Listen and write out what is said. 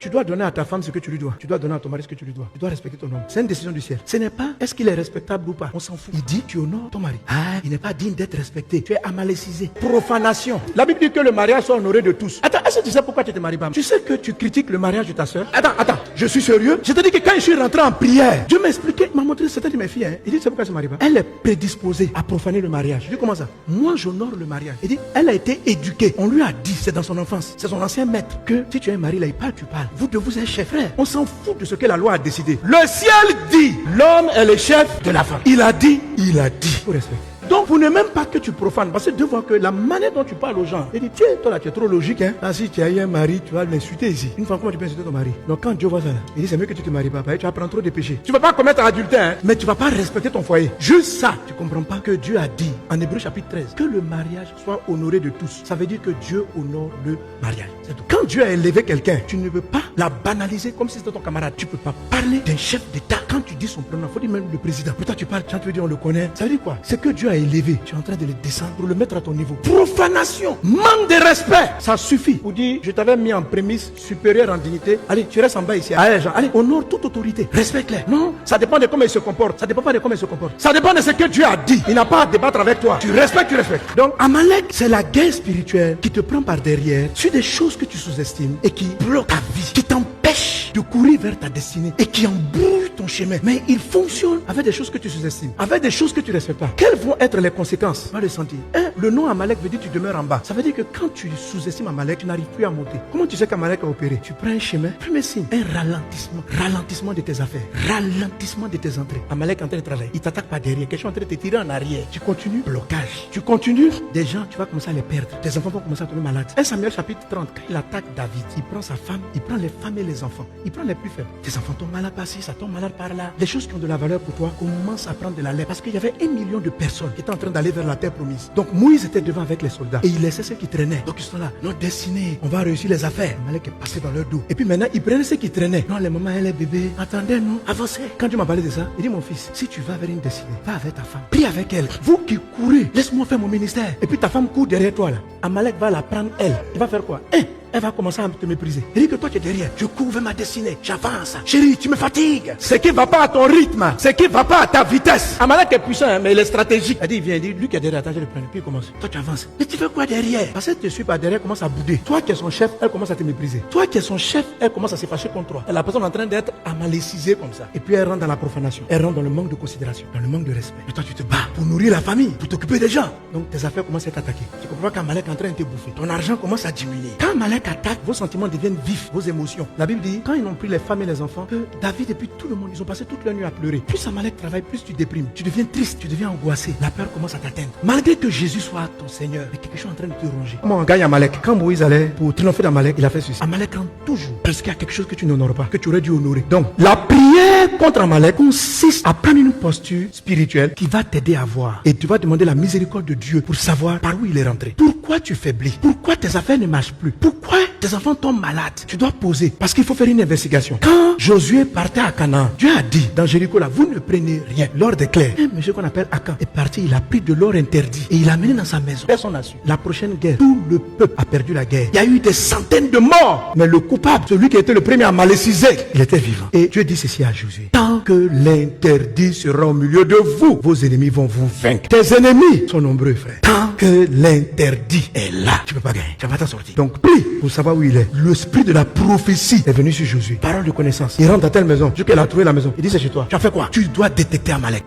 Tu dois donner à ta femme ce que tu lui dois. Tu dois donner à ton mari ce que tu lui dois. Tu dois respecter ton homme. C'est une décision du ciel. Ce n'est pas est-ce qu'il est respectable ou pas. On s'en fout. Il dit tu honores ton mari. Ah, il n'est pas digne d'être respecté. Tu es amalécisé. Profanation. La Bible dit que le mariage soit honoré de tous. Attends, est-ce que tu sais pourquoi tu te maries pas? Tu sais que tu critiques le mariage de ta soeur? Attends, je suis sérieux. Je te dis que quand je suis rentré en prière, Dieu m'a expliqué, m'a montré certaines de mes filles. Il dit tu sais pourquoi elle se marie pas? Elle est prédisposée à profaner le mariage. Je dis comment ça? Moi j'honore le mariage. Il dit elle a été éduquée. On lui a dit, c'est dans son enfance, c'est son ancien maître, que si tu es un mari là, il parle, tu parles. Vous deux vous êtes chef, frère. On s'en fout de ce que la loi a décidé. Le ciel dit, l'homme est le chef de la femme. Il a dit. Faut respecter. Donc, vous ne même pas que tu profanes. Parce que de voir que la manière dont tu parles aux gens, il dit, tiens, toi là, tu es trop logique, hein. Là, si tu as eu un mari, tu vas l'insulter ici. Une fois, comment tu peux insulter ton mari? Donc, quand Dieu voit ça, là, il dit, c'est mieux que tu te maries pas. Tu vas prendre trop de péchés. Tu ne vas pas commettre adultère, hein, mais tu ne vas pas respecter ton foyer. Juste ça. Tu ne comprends pas que Dieu a dit, en Hébreux chapitre 13, que le mariage soit honoré de tous. Ça veut dire que Dieu honore le mariage. C'est tout. Quand Dieu a élevé quelqu'un, tu ne peux pas la banaliser comme si c'était ton camarade. Tu ne peux pas parler d'un chef d'État. Quand tu dis son prénom, il faut dire même le président. Pourtant, tu parles, quand tu veux dire on le connaît. Ça veut dire quoi? C'est que Dieu a élevé. Tu es en train de le descendre pour le mettre à ton niveau. Profanation, manque de respect. Ça suffit pour dire, je t'avais mis en prémisse supérieure en dignité. Allez, tu restes en bas ici. Allez, Jean, allez, honore toute autorité. Respecte-les. Non, ça dépend de comment il se comporte. Ça dépend pas de comment il se comporte. Ça dépend de ce que Dieu a dit. Il n'a pas à débattre avec toi. Tu respectes. Donc, Amalek, c'est la guerre spirituelle qui te prend par derrière sur des choses que tu sous-estimes et qui bloquent ta vie, qui t'empêche de courir vers ta destinée et qui embrouille ton chemin. Mais il fonctionne avec des choses que tu sous-estimes, avec des choses que tu ne respectes pas. Quelles vont être les conséquences? Va le sentir. Le nom Amalek veut dire tu demeures en bas. Ça veut dire que quand tu sous-estimes Amalek, tu n'arrives plus à monter. Comment tu sais qu'Amalek a opéré? Tu prends un chemin, premier signe, un ralentissement de tes affaires, ralentissement de tes entrées. Amalek est en train de travailler, il t'attaque par derrière, quelque chose en train de te tirer en arrière. Tu continues, blocage. Tu continues, des gens, tu vas commencer à les perdre. Tes enfants vont commencer à tomber malades. 1 Samuel chapitre 30, quand il attaque David, il prend sa femme, il prend les femmes et les enfants. Il prend les plus faibles. Tes enfants tombent malades par-ci, ça tombe malade par-là. Les choses qui ont de la valeur pour toi commencent à prendre de la lèvre. Parce qu'il y avait 1 million de personnes qui étaient en train d'aller vers la terre promise. Donc Moïse était devant avec les soldats. Et il laissait ceux qui traînaient. Donc ils sont là. Notre destinée, on va réussir les affaires. Amalek est passé dans leur dos. Et puis maintenant, ils prenaient ceux qui traînaient. Non, les mamans et les bébés. Attendez, nous, avancez. Quand Dieu m'a parlé de ça, il dit, mon fils, si tu vas vers une destinée, va avec ta femme. Prie avec elle. Vous qui courez, laisse-moi faire mon ministère. Et puis ta femme court derrière toi là. Amalek va la prendre elle. Il va faire quoi? Elle va commencer à te mépriser. Elle dit que toi tu es derrière. Je cours vers ma destinée. J'avance. Chérie, tu me fatigues. Ce qui ne va pas à ton rythme. Ce qui ne va pas à ta vitesse. Amalek est puissant, hein, mais il est stratégique. Elle dit, viens, lui qui est derrière, attends, je le prends. Puis il commence. Toi tu avances. Mais tu fais quoi derrière? Parce que tu te suis pas derrière, elle commence à bouder. Toi qui es son chef, elle commence à te mépriser. Toi qui es son chef, elle commence à se fâcher contre toi. Et la personne est en train d'être amalécisée comme ça. Et puis elle rentre dans la profanation. Elle rentre dans le manque de considération, dans le manque de respect. Et toi tu te bats pour nourrir la famille, pour t'occuper des gens. Donc tes affaires commencent à être attaquées. Tu comprends qu'Amalek est en train de te bouffer. Ton argent commence à diminuer. Quand Amalek attaque, vos sentiments deviennent vifs, vos émotions. La Bible dit, quand ils n'ont pris les femmes et les enfants, que David et puis tout le monde, ils ont passé toute la nuit à pleurer. Plus Amalek travaille, plus tu déprimes. Tu deviens triste, tu deviens angoissé. La peur commence à t'atteindre. Malgré que Jésus soit ton Seigneur, mais quelque chose est en train de te ronger. Comment on gagne Amalek? Quand Moïse allait pour triompher d'Amalek, il a fait ceci. Amalek rentre toujours parce qu'il y a quelque chose que tu n'honores pas, que tu aurais dû honorer. Donc, la prière contre Amalek consiste à prendre une posture spirituelle qui va t'aider à voir. Et tu vas demander la miséricorde de Dieu pour savoir par où il est rentré. Pourquoi tu faiblis? Pourquoi tes affaires ne marchent plus? Pourquoi tes enfants tombent malades? Tu dois poser, parce qu'il faut faire une investigation. Quand Josué partait à Canaan, Dieu a dit dans Jéricho là, vous ne prenez rien. L'or est clair. Un monsieur qu'on appelle Akan est parti, il a pris de l'or interdit et il l'a amené dans sa maison. Personne n'a su. La prochaine guerre, tout le peuple a perdu la guerre. Il y a eu des centaines de morts. Mais le coupable, celui qui était le premier à maléciser, il était vivant. Et Dieu dit ceci à Josué. Tant que l'interdit sera au milieu de vous, vos ennemis vont vous vaincre. Tes ennemis sont nombreux, frère. Tant que l'interdit est là, tu ne peux pas gagner. Tu vas pas t'en sortir. Donc prie pour savoir où il est. L'esprit de la prophétie est venu sur Josué. Parole de connaissance. Il rentre dans telle maison. Jusqu'à a trouvé la maison. Il dit c'est chez toi. Tu as fait quoi? Tu dois détecter Amalek.